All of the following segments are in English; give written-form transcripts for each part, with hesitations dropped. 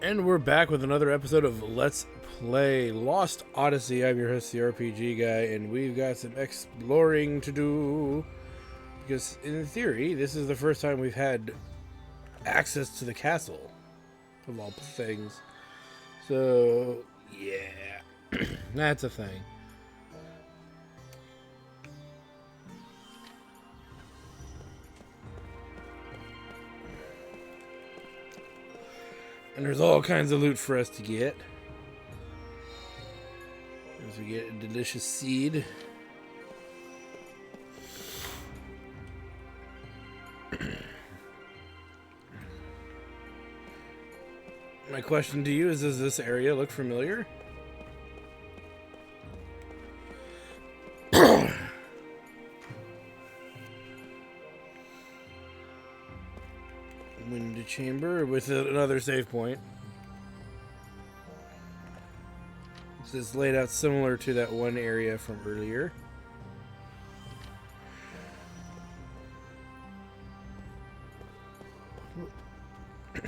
And we're back with another episode of Let's Play Lost Odyssey. I'm your host, the RPG guy, and we've got some exploring to do. Because, in theory, this is the first time we've had access to the castle, of all things. So, yeah, that's a thing. And there's all kinds of loot for us to get. As we get a delicious seed. My question to you is, does this area look familiar? Window chamber with another save point. This is laid out similar to that one area from earlier. You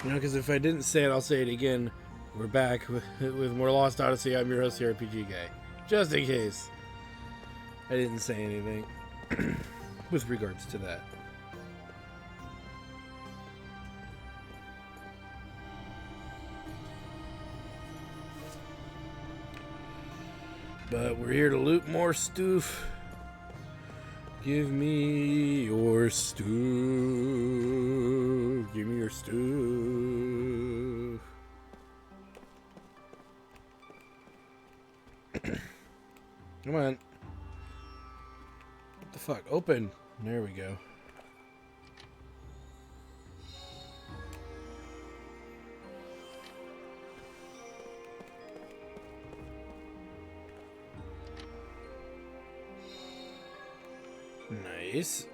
know, because if I didn't say it, I'll say it again. We're back with more Lost Odyssey. I'm your host, the RPG guy. Just in case I didn't say anything with regards to that. But we're here to loot more stoof. Give me your stoof. Give me your stoof. Come on. What the fuck? Open. There we go. Nice.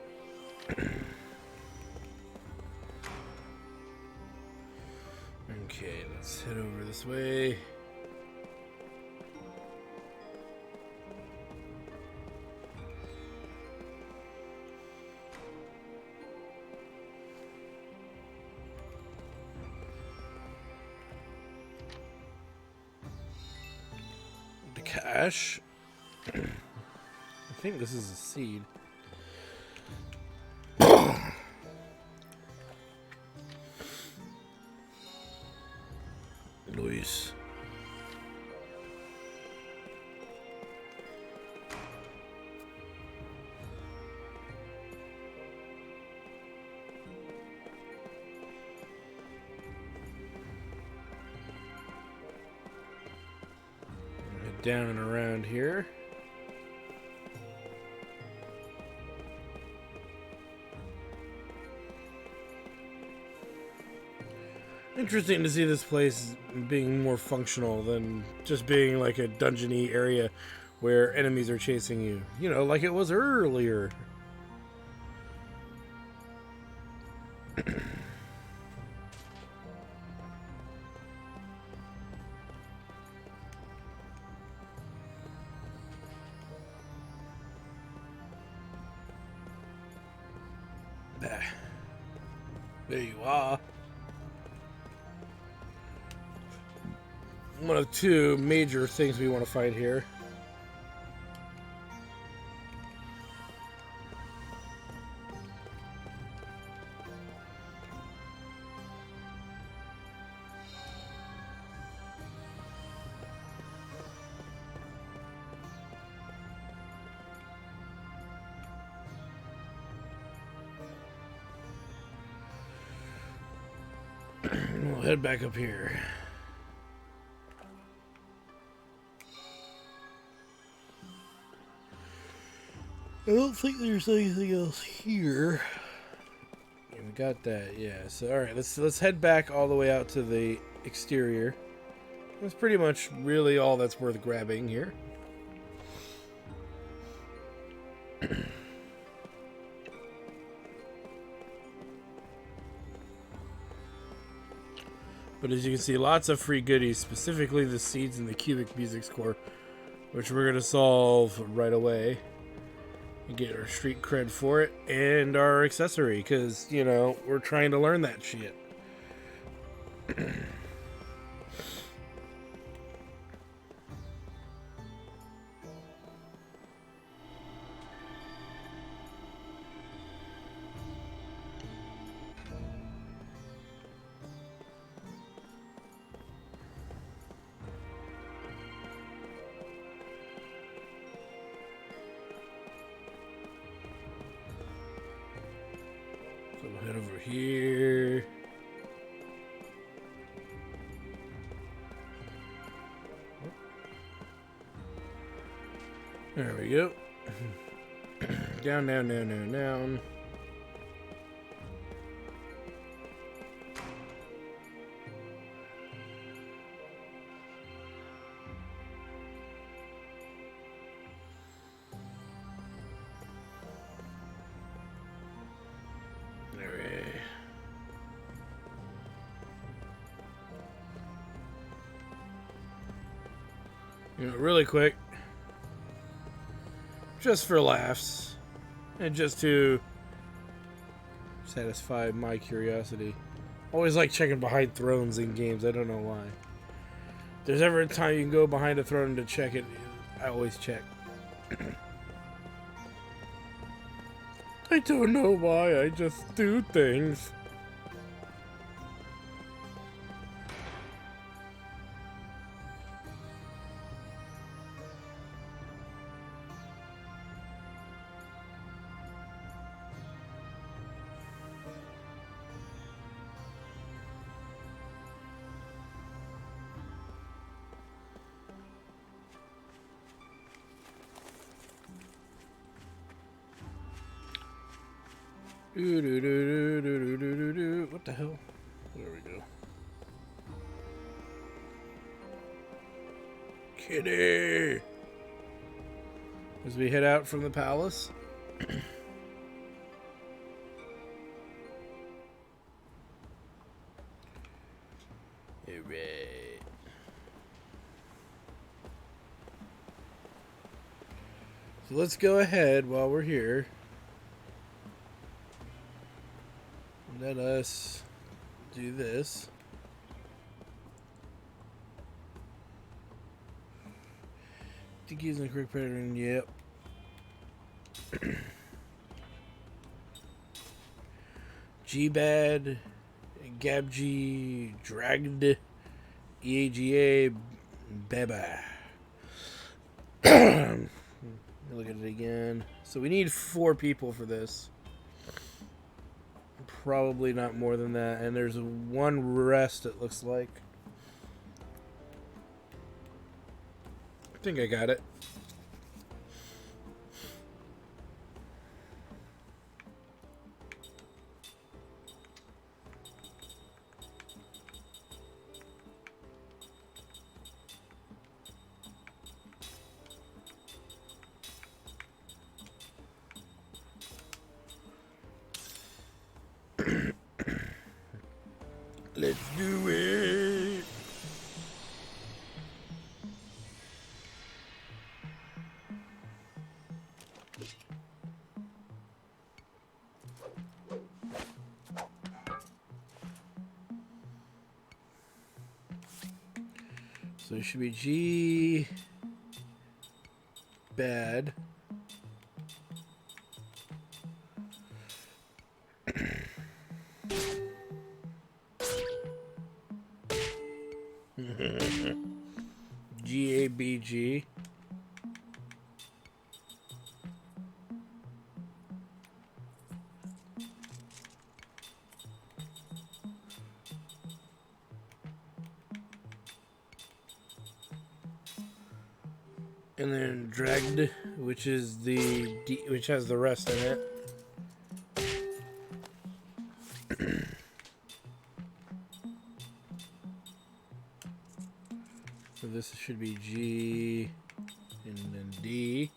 Okay, let's head over this way. The cache. I think this is a seed. Luis. Head down and around here. Interesting to see this place being more functional than just being like a dungeony area where enemies are chasing you. You know, like it was earlier. There you are. One of two major things we want to find here. We'll head back up here. I don't think there's anything else here. Yeah, we got that, yeah. So all right, let's head back all the way out to the exterior. That's pretty much really all that's worth grabbing here. But as you can see, lots of free goodies, specifically the seeds and the cubic music score, which we're gonna solve right away and get our street cred for it and our accessory, because you know we're trying to learn that shit. So we'll head over here. There we go. Down, down, down, down, down. You know, really quick, just for laughs, and just to satisfy my curiosity. Always like checking behind thrones in games, I don't know why. If there's ever a time you can go behind a throne to check it, I always check. I don't know why, I just do things. What the hell? There we go. Kitty! As we head out from the palace. Alright. So let's go ahead while we're here. Let us do this. Think using the correct pattern, yep. G-Bad, Gabg, Dragged, EAGA, Beba. Look at it again. So we need 4 people for this. Probably not more than that. And there's 1 rest, it looks like. I think I got it. Let's do it. So it should be G bad. GABG. And then dragged, which is the D, which has the rest in it. So this should be G and then D.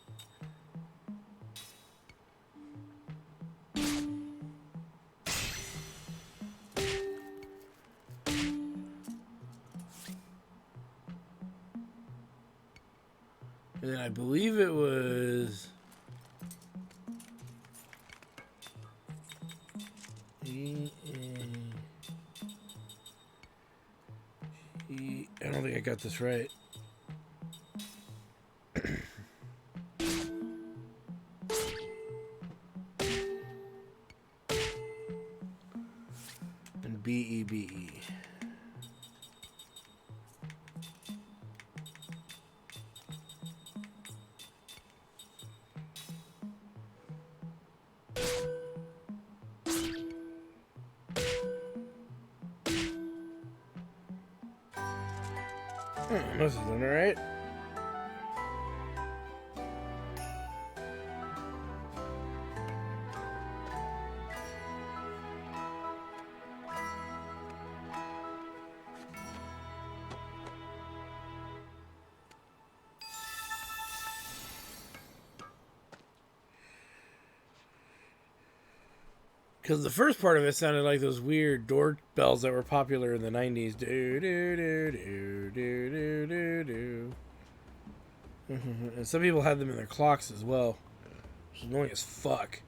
And then I believe it was... I don't think I got this right. And B-E-B-E. This isn't right. Because the first part of it sounded like those weird doorbells that were popular in the 90s. Do, do, do, do, do, do, do, do. And some people had them in their clocks as well. Which is annoying as fuck.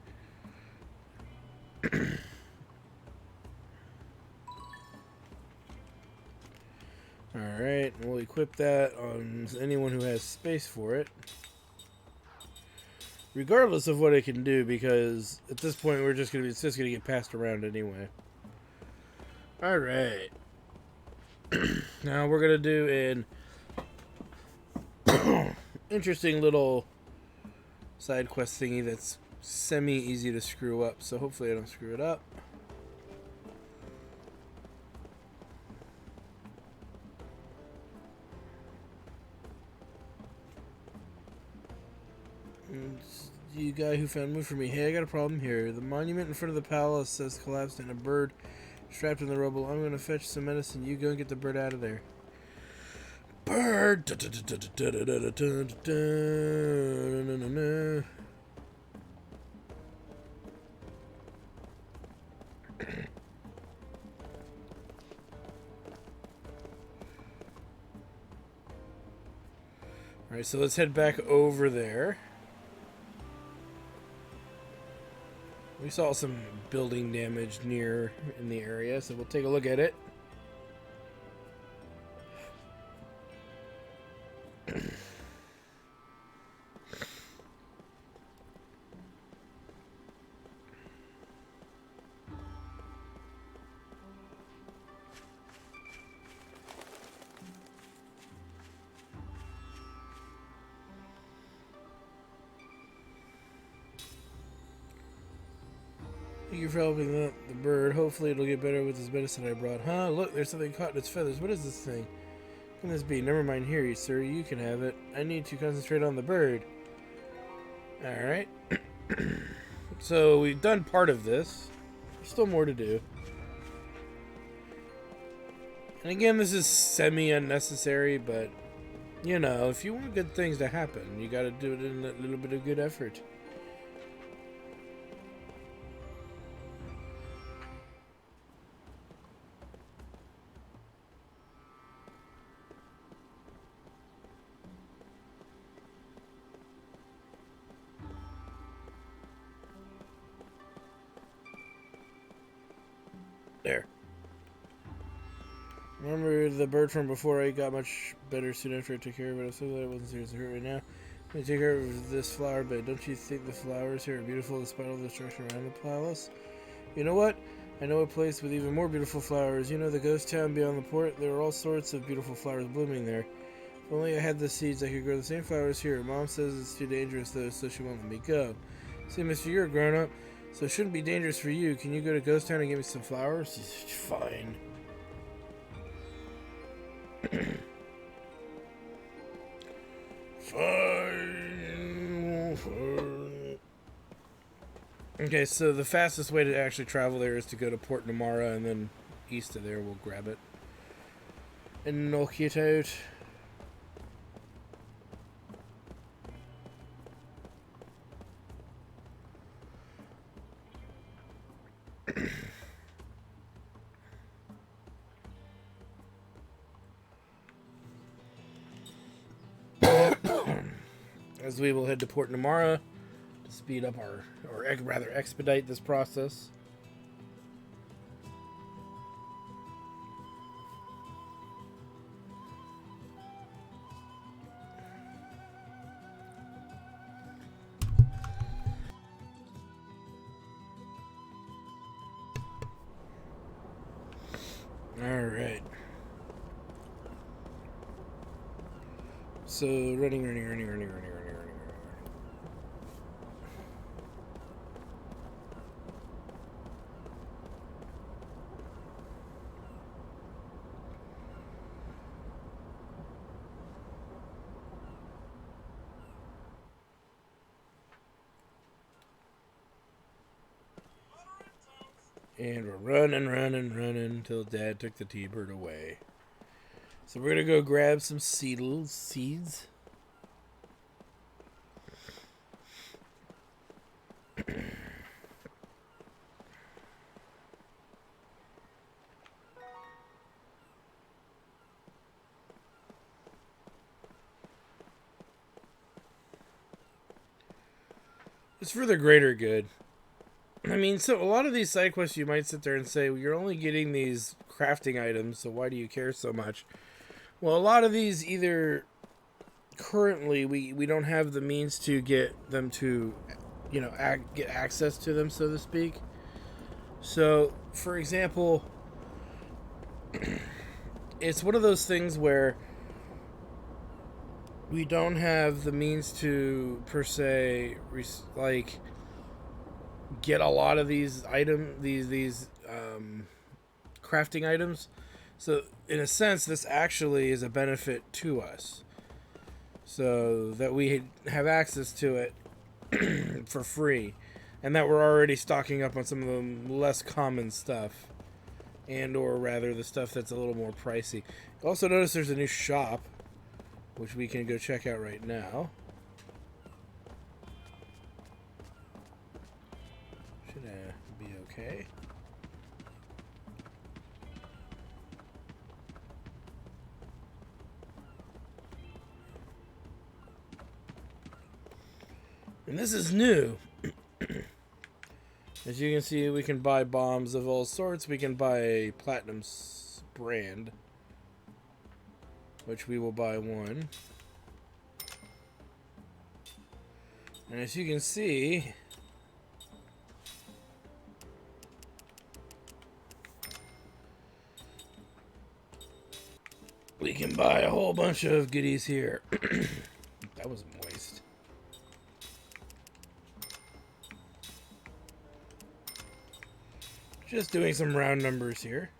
Alright, we'll equip that on anyone who has space for it. Regardless of what it can do, because at this point it's just gonna get passed around anyway. Alright. Now we're gonna do an interesting little side quest thingy that's semi-easy to screw up, so hopefully I don't screw it up. You guy who found move for me. Hey, I got a problem here. The monument in front of the palace has collapsed and a bird trapped in the rubble. I'm gonna fetch some medicine. You go and get the bird out of there. Bird. Alright, so let's head back over there. We saw some building damage near in the area, so we'll take a look at it. Thank you for helping the bird. Hopefully it'll get better with this medicine I brought. Huh? Look, there's something caught in its feathers. What is this thing? Can this be? Never mind here, sir. You can have it. I need to concentrate on the bird. Alright. So we've done part of this. There's still more to do. And again, this is semi-unnecessary, but, you know, if you want good things to happen, you gotta do it in a little bit of good effort. There. Remember the bird from before? I got much better soon after I took care of it. I was so glad it wasn't seriously hurt right now. I'm gonna take care of this flower bed. Don't you think the flowers here are beautiful despite all the destruction around the palace? You know what? I know a place with even more beautiful flowers. You know the ghost town beyond the port? There are all sorts of beautiful flowers blooming there. If only I had the seeds, I could grow the same flowers here. Mom says it's too dangerous though, so she won't let me go. See, mister, you're a grown-up, so it shouldn't be dangerous for you. Can you go to Ghost Town and get me some flowers? Fine. Fine. Okay, so the fastest way to actually travel there is to go to Port Namara, and then east of there we'll grab it and knock it out. as we will head to Port Namara to speed up or rather expedite this process. Alright. So, running. And we're running until Dad took the T-Bird away. So we're gonna go grab some seeds. It's for the greater good. I mean, so a lot of these side quests, you might sit there and say, well, you're only getting these crafting items, so why do you care so much? Well, a lot of these either currently we don't have the means to get them to, get access to them, so to speak. So, for example, it's one of those things where we don't have the means to, per se, get a lot of these crafting items. So in a sense, this actually is a benefit to us, so that we have access to it for free, and that we're already stocking up on some of the less common stuff, and or rather the stuff that's a little more pricey. Also notice there's a new shop, which we can go check out right now. Be okay. And this is new. As you can see, we can buy bombs of all sorts. We can buy a platinum brand, which we will buy one. And as you can see, we can buy a whole bunch of goodies here. That was moist. Just doing some round numbers here.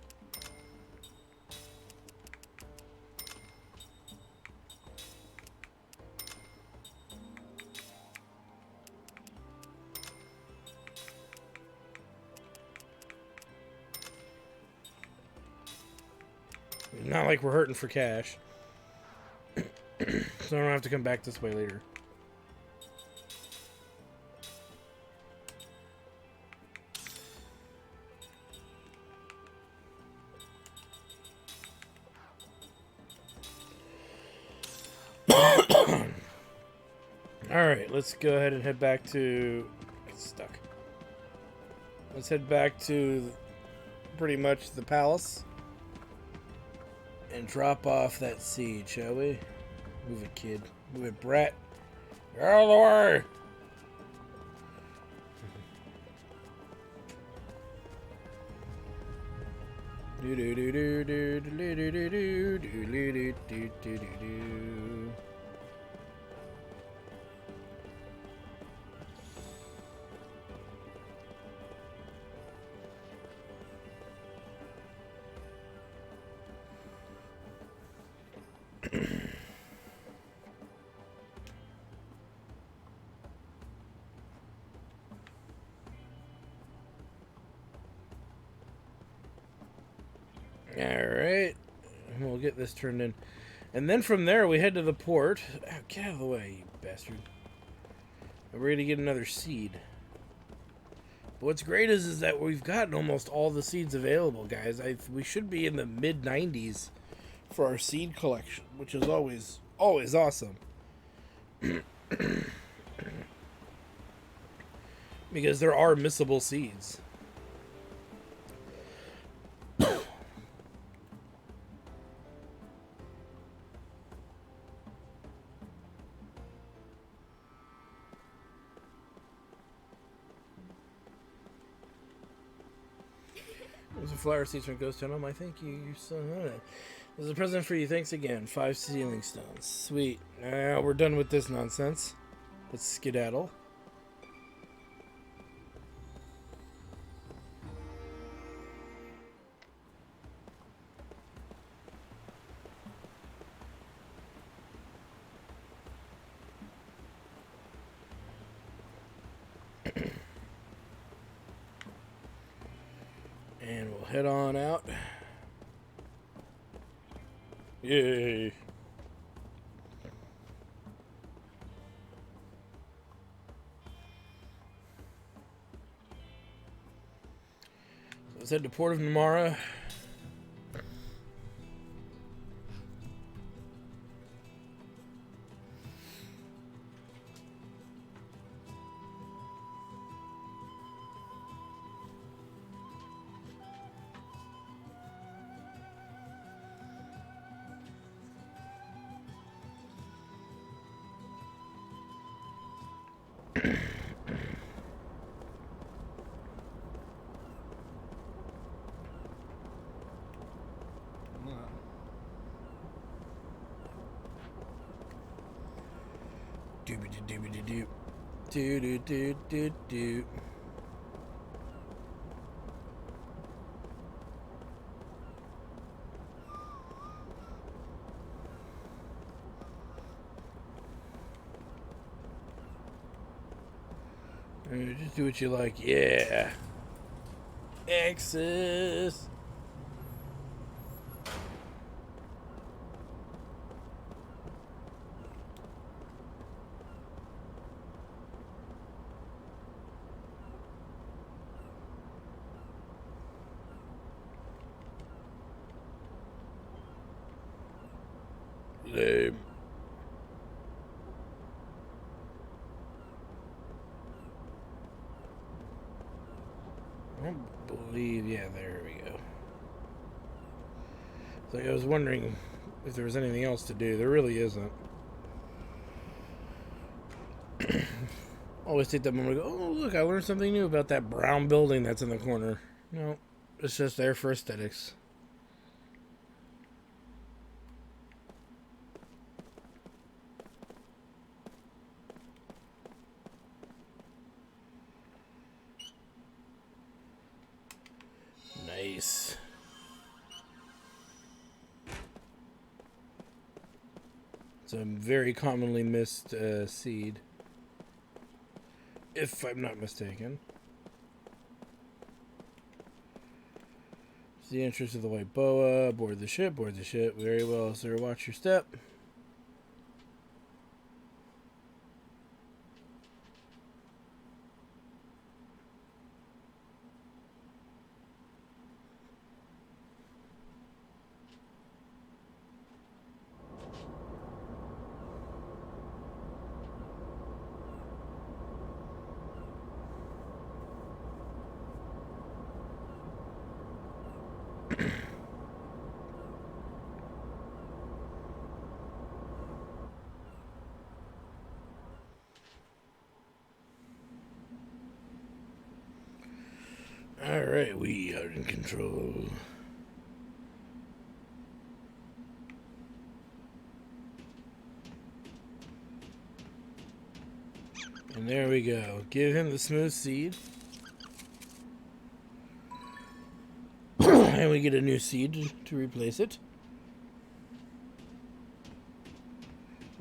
Not like we're hurting for cash. So I don't have to come back this way later. Alright, let's go ahead and head back to... Get stuck. Let's head back to pretty much the palace and drop off that seed, shall we? Move it, kid. Move it, Brett. Get out of the way! Do do do do do do do do do do do do do. Alright, we'll get this turned in. And then from there, we head to the port. Oh, get out of the way, you bastard. And we're going to get another seed. But what's great is that we've gotten almost all the seeds available, guys. We should be in the mid-90s for our seed collection, which is always awesome. Because there are missable seeds. There's a flower seeds from Ghost Town. Oh my, thank you. You're so good. There's a present for you. Thanks again. 5 sealing stones. Sweet. Now we're done with this nonsense. Let's skedaddle. And we'll head on out. Yay. So let's head to Port of Namara. Doobie-doo-doobie-doo-doo. Do-do-do-do-do. Just do what you like. Yeah. Access. Lame. I don't believe, yeah, there we go. So I was wondering if there was anything else to do. There really isn't. Always take that moment to go, oh, look, I learned something new about that brown building that's in the corner. No, it's just there for aesthetics. Nice. It's a very commonly missed seed, if I'm not mistaken. It's the entrance of the White Boa. Board the ship, board the ship. Very well, sir. Watch your step. Alright, we are in control. And there we go. Give him the smooth seed. And we get a new seed to replace it.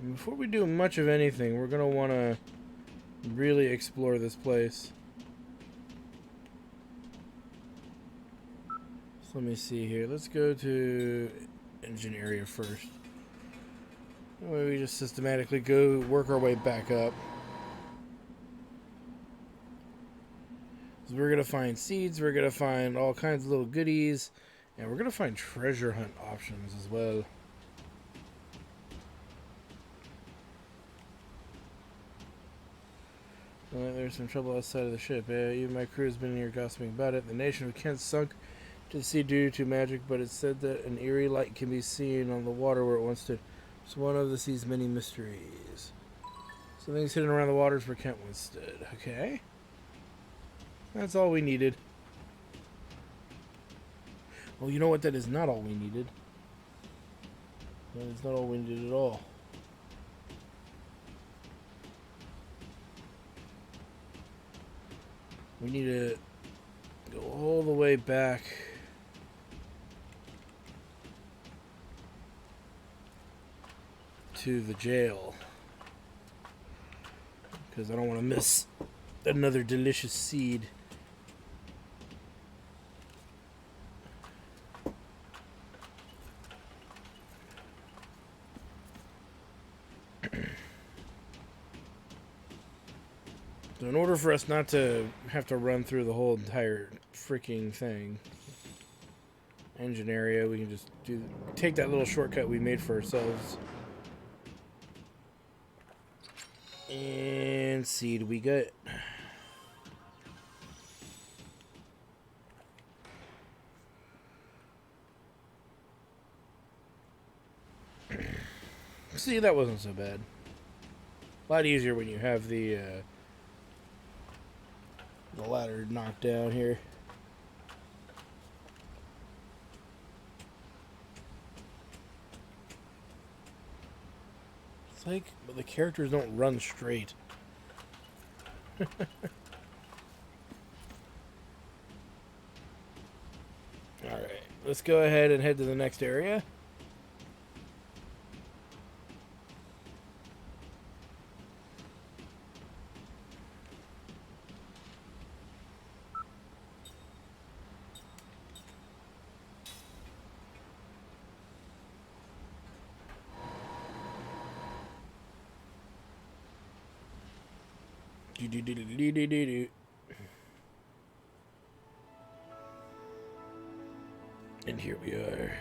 And before we do much of anything, we're going to want to really explore this place. So let me see here. Let's go to engine area first. That way we just systematically go work our way back up. So we're going to find seeds, we're going to find all kinds of little goodies, and we're going to find treasure hunt options as well. There's some trouble outside of the ship. Even my crew has been here gossiping about it. The nation of Kent sunk to the sea due to magic, but it's said that an eerie light can be seen on the water where it once stood. It's one of the sea's many mysteries. Something's hidden around the waters where Kent once stood. Okay. That's all we needed. Well, you know what? That is not all we needed. That is not all we needed at all. We need to go all the way back to the jail, because I don't want to miss another delicious seed. So in order for us not to have to run through the whole entire freaking thing, engine area, we can just take that little shortcut we made for ourselves. And seed we got. See, that wasn't so bad. A lot easier when you have the ladder knocked down here. It's like the characters don't run straight. Alright, let's go ahead and head to the next area. And here we are.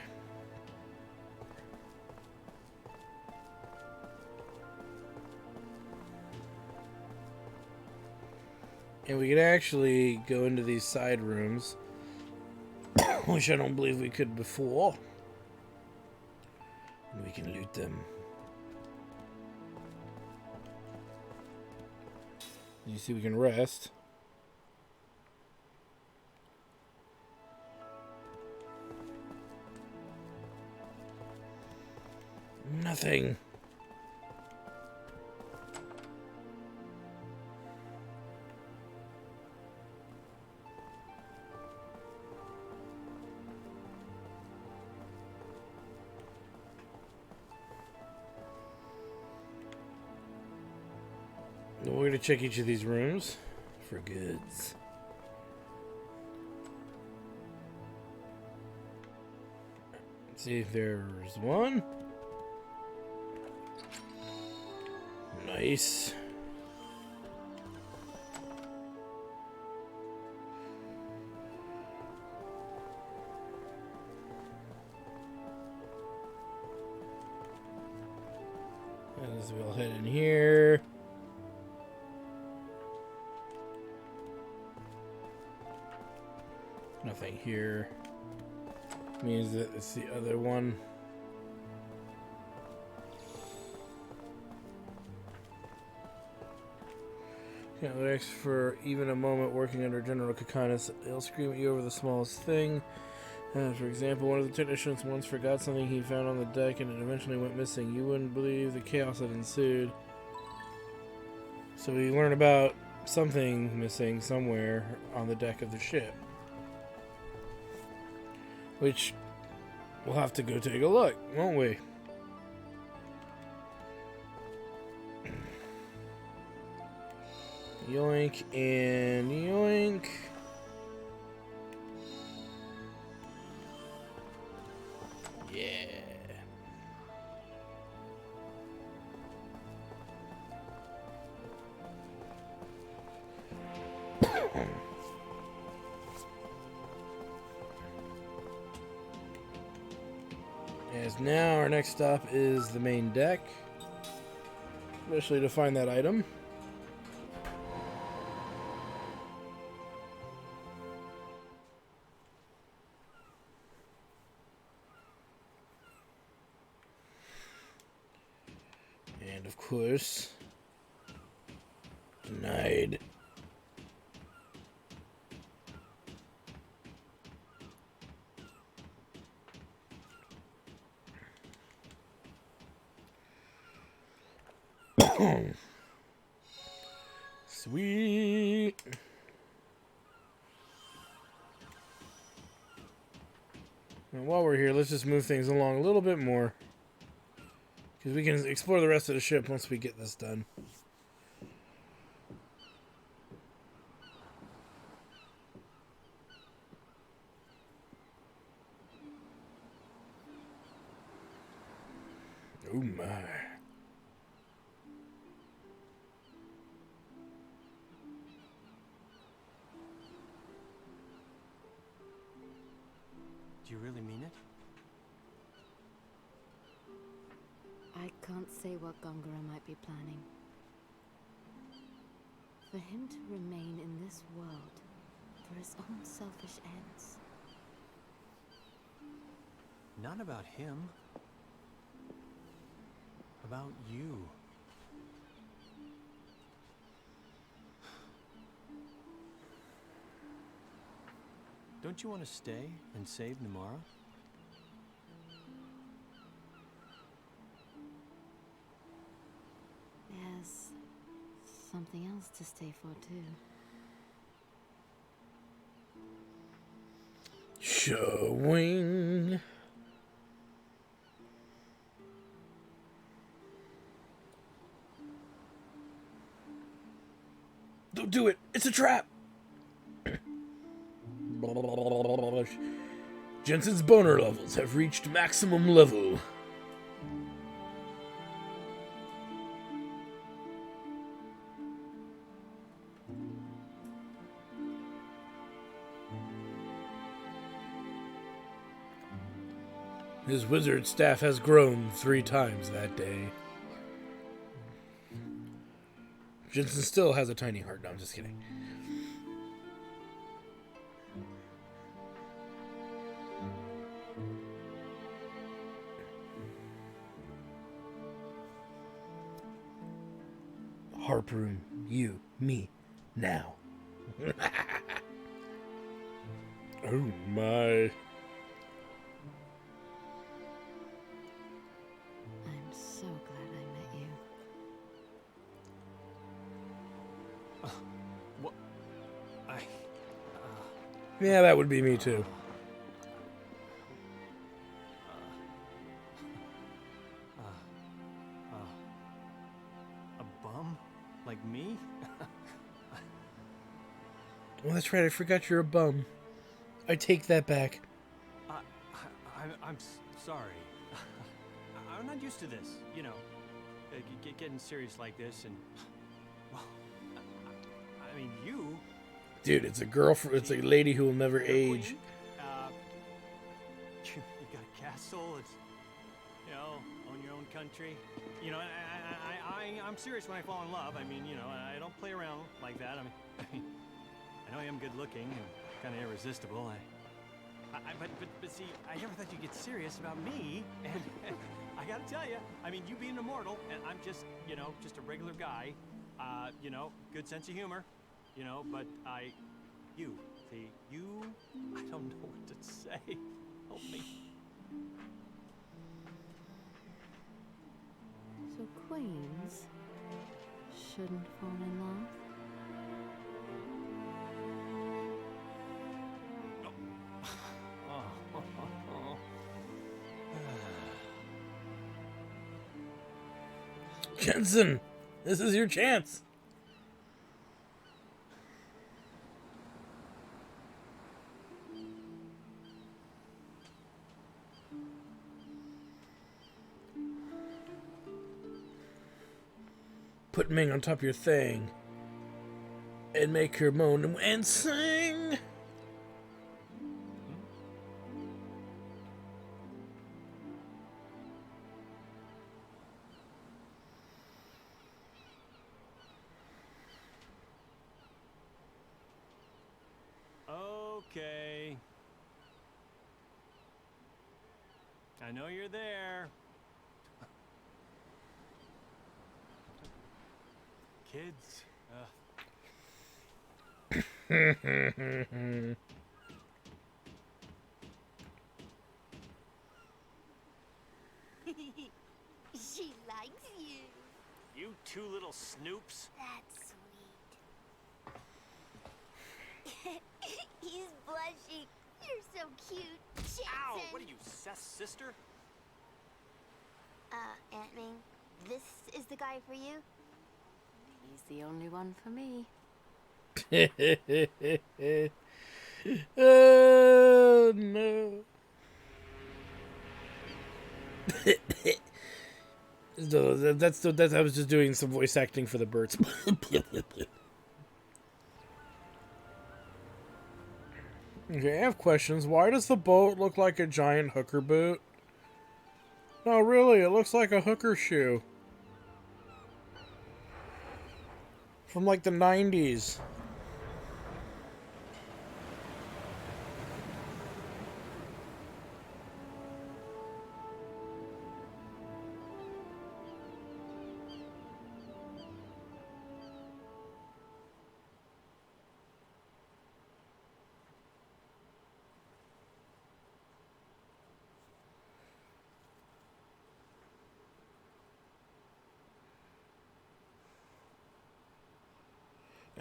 And we can actually go into these side rooms, which I don't believe we could before. And we can loot them. You see, we can rest. Nothing. We're going to check each of these rooms for goods. Let's see if there's one. Nice. As we'll head in here. Nothing here. Means that it's the other one. Can't relax for even a moment working under General Kakanis. He'll scream at you over the smallest thing. For example, one of the technicians once forgot something he found on the deck and it eventually went missing. You wouldn't believe the chaos that ensued. So we learn about something missing somewhere on the deck of the ship. Which we'll have to go take a look, won't we? Yoink and yoink. Yeah. As now our next stop is the main deck, especially to find that item. puss. Denied. Sweet. And while we're here, let's just move things along a little bit more. Because we can explore the rest of the ship once we get this done. Oh my. Do you really mean it? I can't say what Gongora might be planning. For him to remain in this world for his own selfish ends. Not about him. About you. Don't you want to stay and save Namara? There's something else to stay for, too. Showing. Don't do it. It's a trap. Jensen's boner levels have reached maximum level. His wizard staff has grown 3 times that day. Jensen still has a tiny heart. No, I'm just kidding. Harpoon, you, me, now. Oh my. I'm so glad I met you. What? Yeah, that would be me too. A bum? Like me? Well, that's right. I forgot you're a bum. I take that back. I'm sorry. I'm not used to this, you know, getting serious like this, and well, I mean, you. Dude, it's a girl. It's a lady who will never age. You got a castle. It's, you know, own your own country. You know, I'm serious when I fall in love. I mean, you know, I don't play around like that. I mean, I know I am good looking and kind of irresistible. But see, I never thought you'd get serious about me. And I gotta tell you, I mean, you being immortal, and I'm just, you know, just a regular guy. You know, good sense of humor. You know, but I don't know what to say. Help me. So queens shouldn't fall in love? Jensen, this is your chance. Put Ming on top of your thing and make her moan and sing. Okay. I know you're there. kids. She likes you. You two little snoops. That's sweet. He's blushing. You're so cute. Jason. Ow! What are you, Seth's sister? Aunt Ming, this is the guy for you? He's the only one for me. Oh no. No, that's I was just doing some voice acting for the birds. Okay, I have questions. Why does the boat look like a giant hooker boot? No, really, it looks like a hooker shoe. From like the 90s.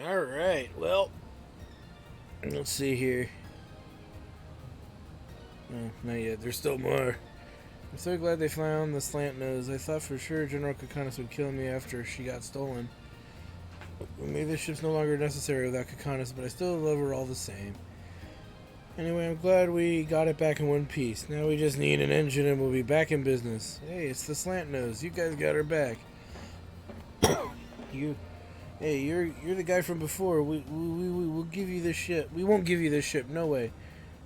Alright, well, let's see here. No, not yet. There's still more. I'm so glad they found the slant nose. I thought for sure General Kakanis would kill me after she got stolen. Maybe this ship's no longer necessary without Kakanis, but I still love her all the same. Anyway, I'm glad we got it back in one piece. Now we just need an engine and we'll be back in business. Hey, it's the slant nose. You guys got her back. Hey, you're the guy from before. We'll give you this ship. We won't give you this ship. No way.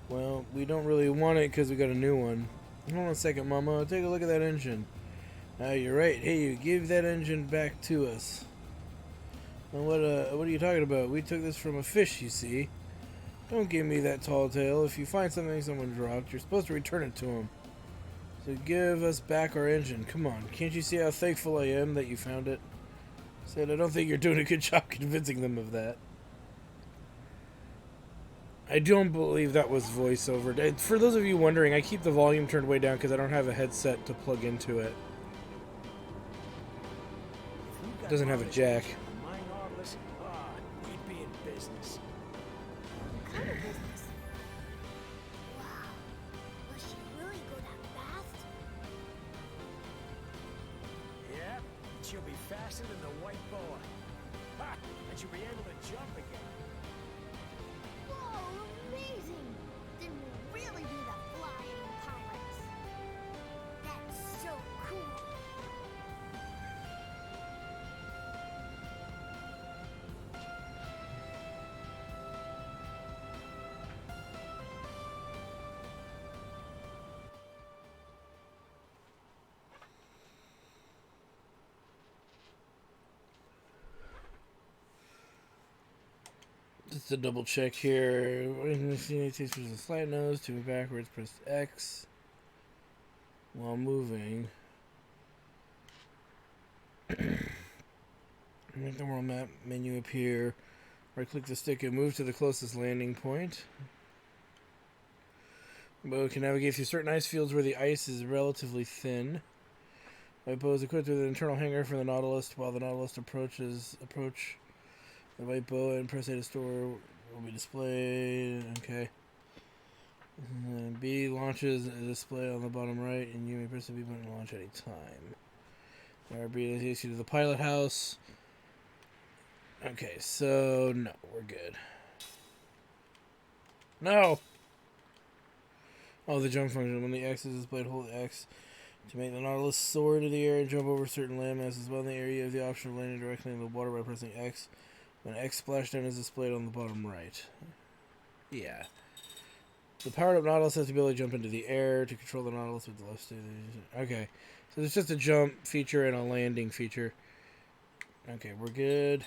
Well, we don't really want it because we got a new one. Hold on a second, Mama. Take a look at that engine. You're right. Hey, you give that engine back to us. Well, what are you talking about? We took this from a fish, you see. Don't give me that tall tale. If you find something someone dropped, you're supposed to return it to them. So give us back our engine. Come on. Can't you see how thankful I am that you found it? Said, I don't think you're doing a good job convincing them of that. I don't believe that was voiceover. For those of you wondering, I keep the volume turned way down because I don't have a headset to plug into it. It doesn't have a jack. We'd be in business. What kind of business? Wow. Will she really go that fast? Yeah, she'll be faster than the white boa. Ha! And she'll be able to jump again. Whoa, amazing! Then we'll really be the flying pirates. That's so cool. Just to double check here. Takes a slight nose to move backwards. Press X while moving. Make the world map menu appear. Right click the stick and move to the closest landing point. Boat can navigate through certain ice fields where the ice is relatively thin. White boat is equipped with an internal hangar for the Nautilus. While the Nautilus approach the white boat and press A to store will be displayed. Okay. B launches a display on the bottom right, and you may press the B button to launch any time. RB takes you to the pilot house. Okay, so no, we're good. No! Oh, the jump function. When the X is displayed, hold X to make the Nautilus soar into the air and jump over certain landmasses. While in the area, you have the option of landing directly in the water by pressing X. When X splashdown is displayed on the bottom right. Yeah. The powered up Nautilus has the ability to jump into the air. To control the Nautilus with the left stick. Okay. So there's just a jump feature and a landing feature. Okay, we're good.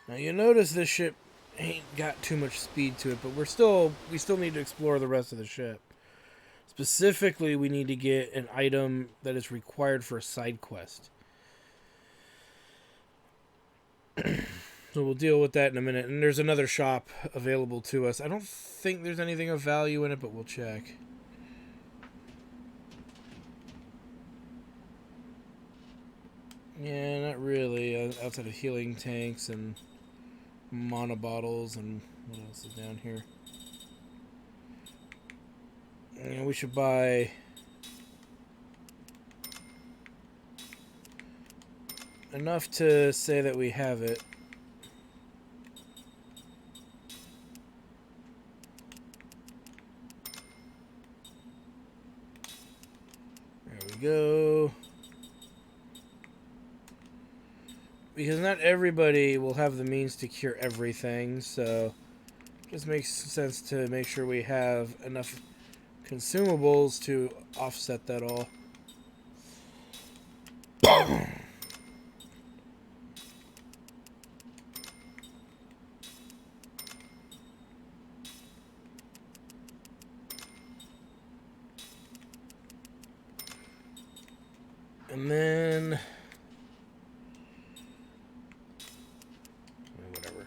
Now you notice this ship ain't got too much speed to it, but we still need to explore the rest of the ship. Specifically, we need to get an item that is required for a side quest. So we'll deal with that in a minute. And there's another shop available to us. I don't think there's anything of value in it, but we'll check. Yeah, not really. Outside of healing tanks and mana bottles and what else is down here? Yeah, we should buy enough to say that we have it. There we go. Because not everybody will have the means to cure everything, so it just makes sense to make sure we have enough consumables to offset that all. And then whatever.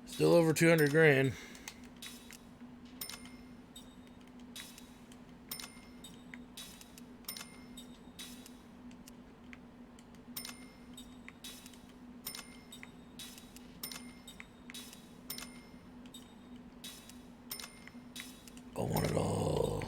Still over 200 grand. I want it all.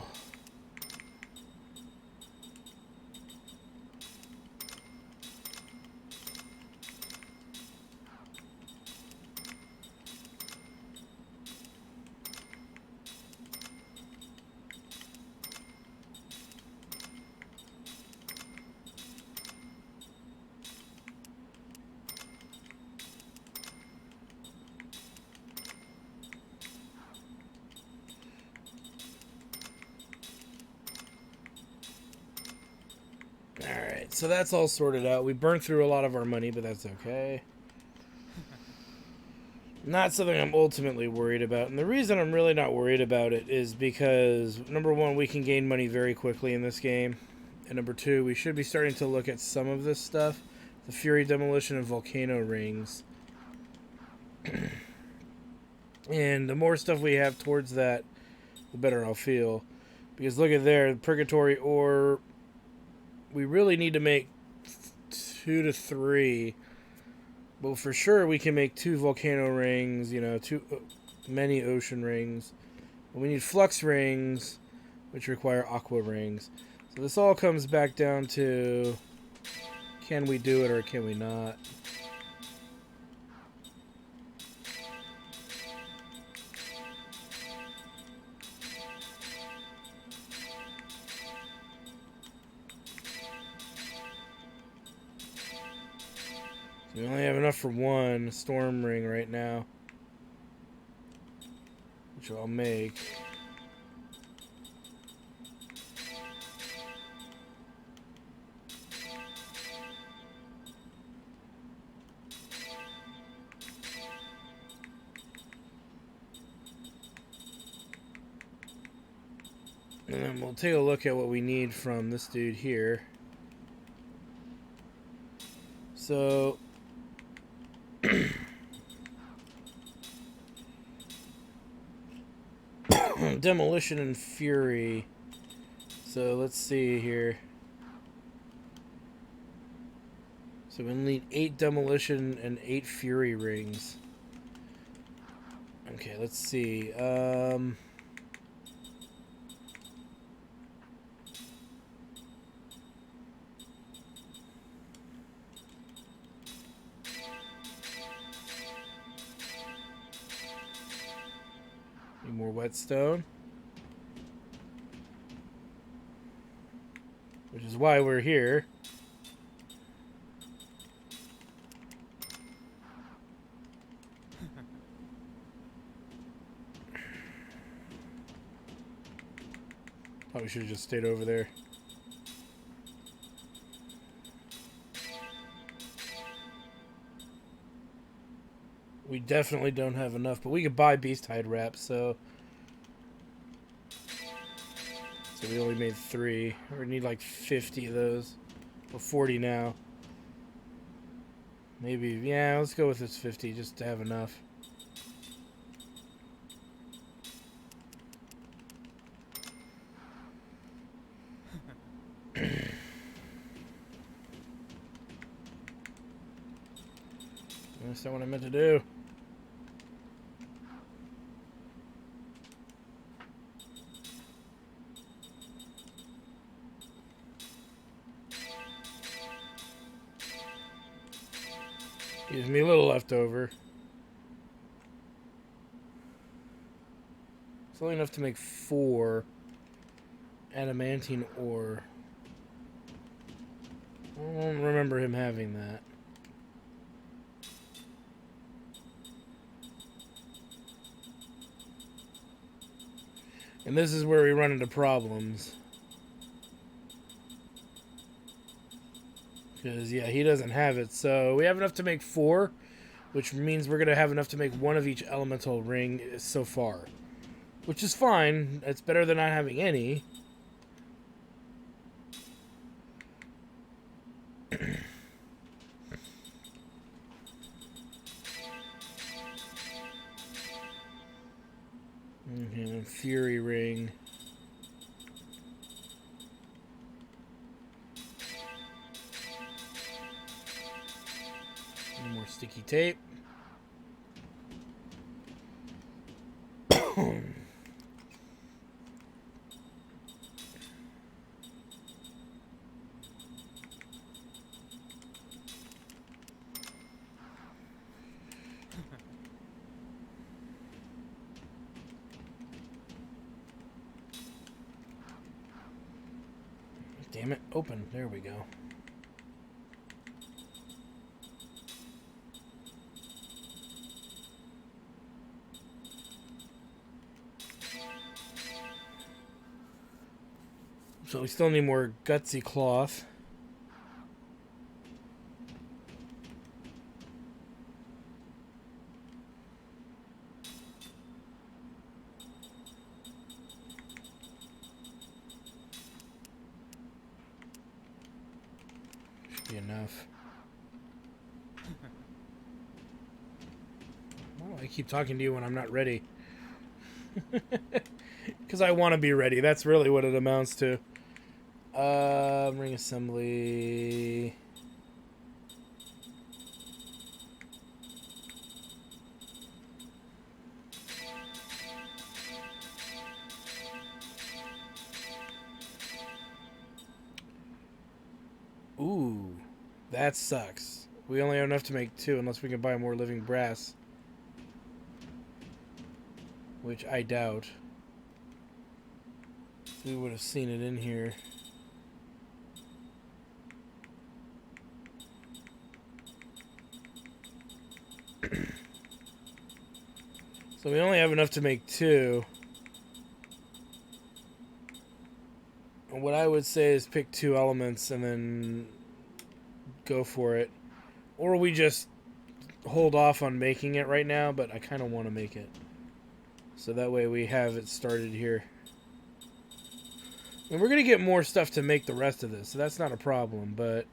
Alright, so that's all sorted out. We burned through a lot of our money, but that's okay. Not something I'm ultimately worried about. And the reason I'm really not worried about it is because, number one, we can gain money very quickly in this game. And number two, we should be starting to look at some of this stuff. The Fury Demolition and Volcano Rings. And the more stuff we have towards that, the better I'll feel. Because look at there, Purgatory Ore. We really need to make 2 to 3. Well, for sure we can make 2 volcano rings, you know, many ocean rings. But we need flux rings, which require aqua rings. So this all comes back down to, can we do it or can we not? We only have enough for 1 storm ring right now, which I'll make. And then we'll take a look at what we need from this dude here. So Demolition and Fury. So let's see here. So we need 8 Demolition and 8 Fury rings. Okay, let's see. Need more whetstone. Which is why we're here. Probably should have just stayed over there. We definitely don't have enough, but we could buy beast hide wraps, so we only made 3. We need like 50 of those. Or 40 now. Maybe, yeah, let's go with this 50 just to have enough. That's not what I meant to do. Gives me a little left over. It's only enough to make 4 adamantine ore. I don't remember him having that. And this is where we run into problems. Because, yeah, he doesn't have it. So we have enough to make 4, which means we're going to have enough to make 1 of each elemental ring so far. Which is fine. It's better than not having any. Okay, Fury ring. More sticky tape. Damn it, open. There we go. So we still need more gutsy cloth. Should be enough. Oh, I keep talking to you when I'm not ready. Because I want to be ready. That's really what it amounts to. Ring assembly. Ooh, that sucks. We only have enough to make 2 unless we can buy more living brass. Which I doubt. We would have seen it in here. So we only have enough to make 2. And what I would say is pick 2 elements and then go for it. Or we just hold off on making it right now, but I kind of want to make it. So that way we have it started here. And we're going to get more stuff to make the rest of this, so that's not a problem, but...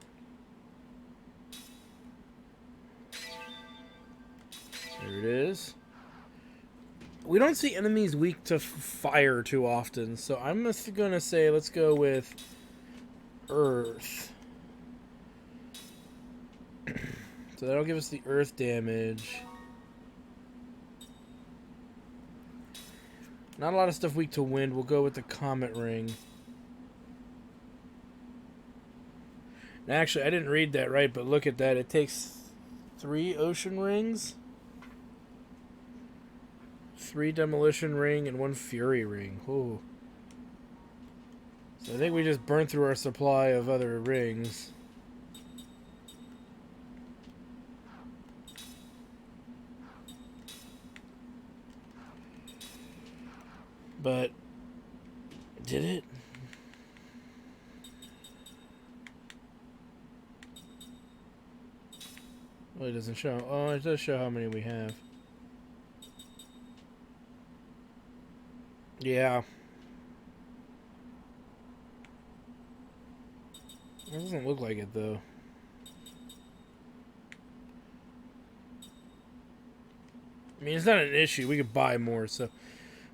There it is. We don't see enemies weak to fire too often, so I'm just going to say let's go with earth. So that'll give us the earth damage. Not a lot of stuff weak to wind. We'll go with the comet ring. And actually, I didn't read that right, but look at that. It takes 3 ocean rings, 3 demolition ring, and 1 fury ring. Ooh. So I think we just burned through our supply of other rings. But did it? it doesn't show. Oh, it does show how many we have. Yeah. It doesn't look like it, though. I mean, it's not an issue. We could buy more, so...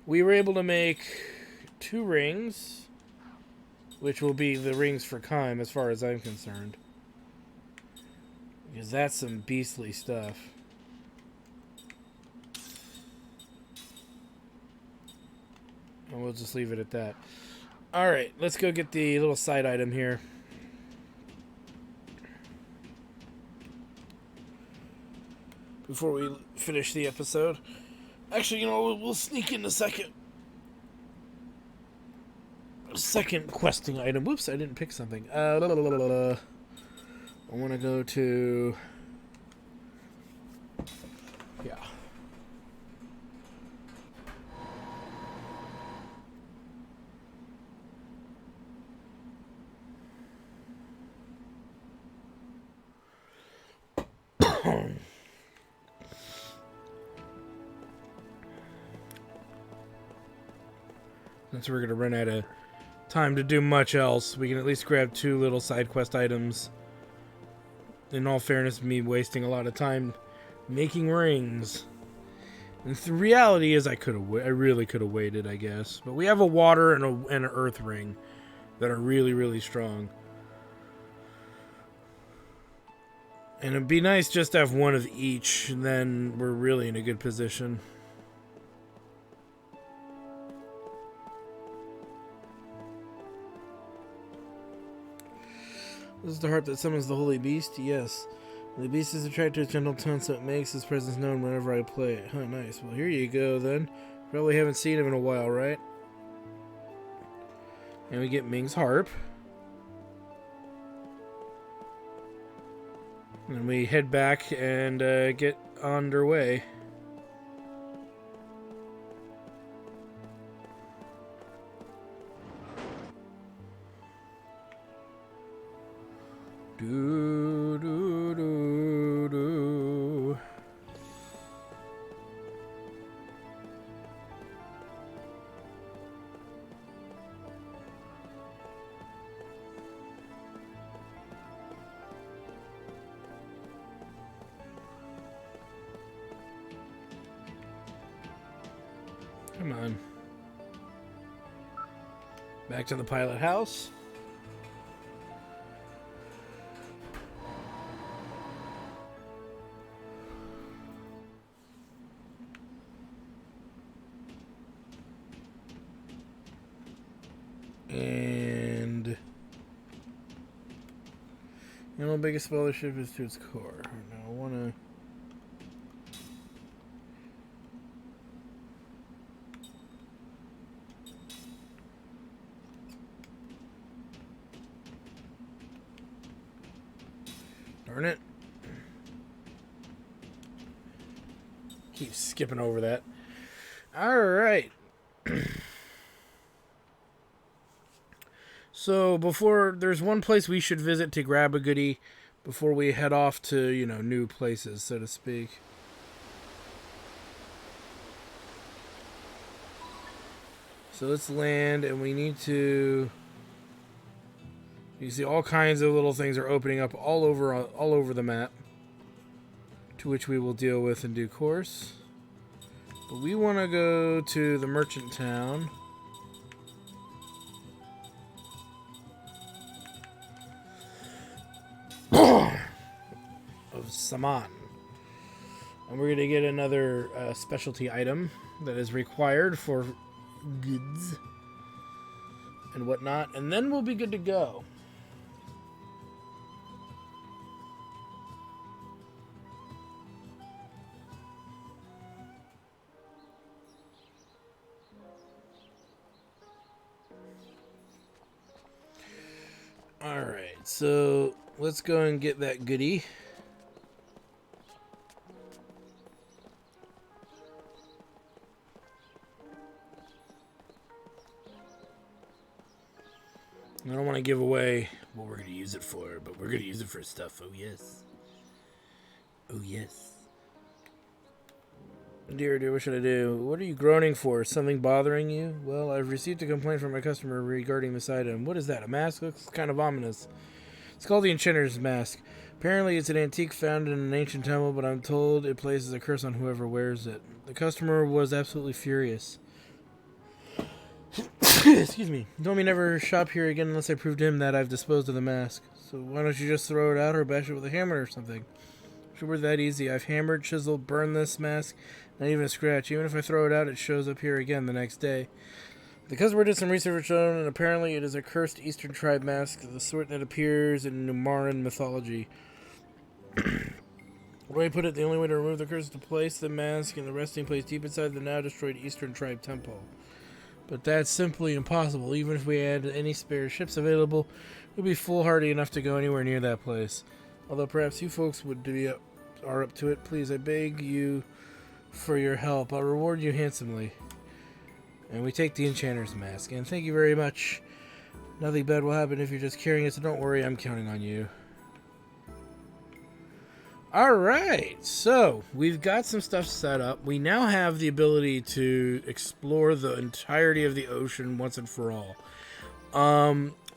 We were able to make 2 rings, which will be the rings for Kime, as far as I'm concerned. Because that's some beastly stuff. And we'll just leave it at that. Alright, let's go get the little side item here. Before we finish the episode. Actually, you know, we'll sneak in a second questing item. Whoops, I didn't pick something. I want to go to... Yeah. Since we're going to run out of time to do much else, we can at least grab 2 little side quest items. In all fairness, me wasting a lot of time making rings. And the reality is, I really could have waited, I guess. But we have a water and an earth ring that are really, really strong. And it'd be nice just to have one of each, and then we're really in a good position. This is the heart that summons the holy beast? Yes. The beast is attracted to gentle tone, so it makes his presence known whenever I play it. Huh, nice. Well, here you go, then. Probably haven't seen him in a while, right? And we get Ming's harp. And we head back and get underway. Do, do, do, do. Come on. Back to the pilot house. And you know, the biggest spell of the ship is to its core. Now I wanna darn it. Keep skipping over that. Alright. So there's one place we should visit to grab a goodie before we head off to, you know, new places, so to speak. So let's land, and we need to... You see all kinds of little things are opening up all over the map, to which we will deal with in due course. But we want to go to the merchant town. Of Saman. And we're going to get another specialty item that is required for goods and whatnot, and then we'll be good to go. Alright, so let's go and get that goodie. I don't want to give away what we're going to use it for, but we're going to use it for stuff. Oh, yes. Oh, yes. Dear, what should I do? What are you groaning for? Something bothering you? Well, I've received a complaint from a customer regarding this item. What is that, a mask? Looks kind of ominous. It's called the Enchanter's Mask. Apparently, it's an antique found in an ancient temple, but I'm told it places a curse on whoever wears it. The customer was absolutely furious. Excuse me. He told me never shop here again unless I prove to him that I've disposed of the mask. So why don't you just throw it out or bash it with a hammer or something? If it were that easy, I've hammered, chiseled, burned this mask, not even a scratch. Even if I throw it out, it shows up here again the next day. The customer did some research on it, and apparently it is a cursed Eastern tribe mask, the sort that appears in Numaran mythology. The way I put it, the only way to remove the curse is to place the mask in the resting place deep inside the now destroyed Eastern tribe temple. But that's simply impossible. Even if we had any spare ships available, we'd be foolhardy enough to go anywhere near that place. Although perhaps you folks are up to it. Please, I beg you for your help. I'll reward you handsomely. And we take the Enchanter's Mask. And thank you very much. Nothing bad will happen if you're just carrying it, so don't worry, I'm counting on you. Alright, so we've got some stuff set up. We now have the ability to explore the entirety of the ocean once and for all.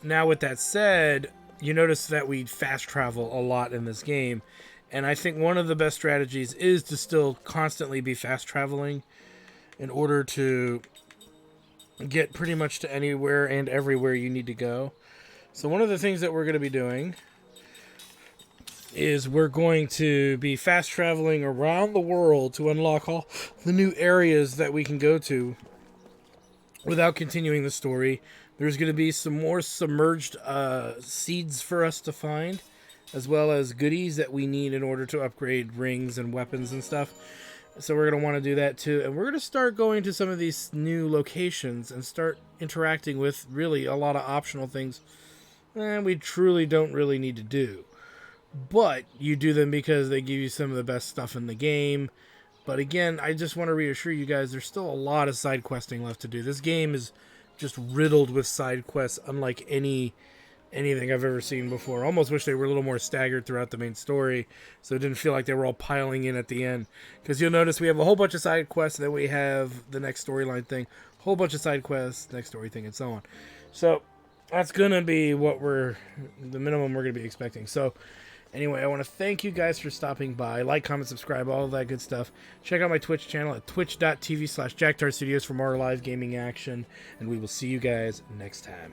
Now with that said, you notice that we fast travel a lot in this game. And I think one of the best strategies is to still constantly be fast traveling in order to get pretty much to anywhere and everywhere you need to go. So one of the things that we're going to be doing is we're going to be fast traveling around the world to unlock all the new areas that we can go to without continuing the story. There's going to be some more submerged seeds for us to find, as well as goodies that we need in order to upgrade rings and weapons and stuff. So we're going to want to do that too. And we're going to start going to some of these new locations and start interacting with really a lot of optional things we truly don't really need to do. But you do them because they give you some of the best stuff in the game. But again, I just want to reassure you guys, there's still a lot of side questing left to do. This game is just riddled with side quests, unlike anything I've ever seen before. I almost wish they were a little more staggered throughout the main story, so it didn't feel like they were all piling in at the end. Because you'll notice we have a whole bunch of side quests, and then we have the next storyline thing, whole bunch of side quests, next story thing, and so on. So that's going to be the minimum we're going to be expecting. So anyway, I want to thank you guys for stopping by. Like, comment, subscribe, all of that good stuff. Check out my Twitch channel at twitch.tv/JackTarStudios for more live gaming action. And we will see you guys next time.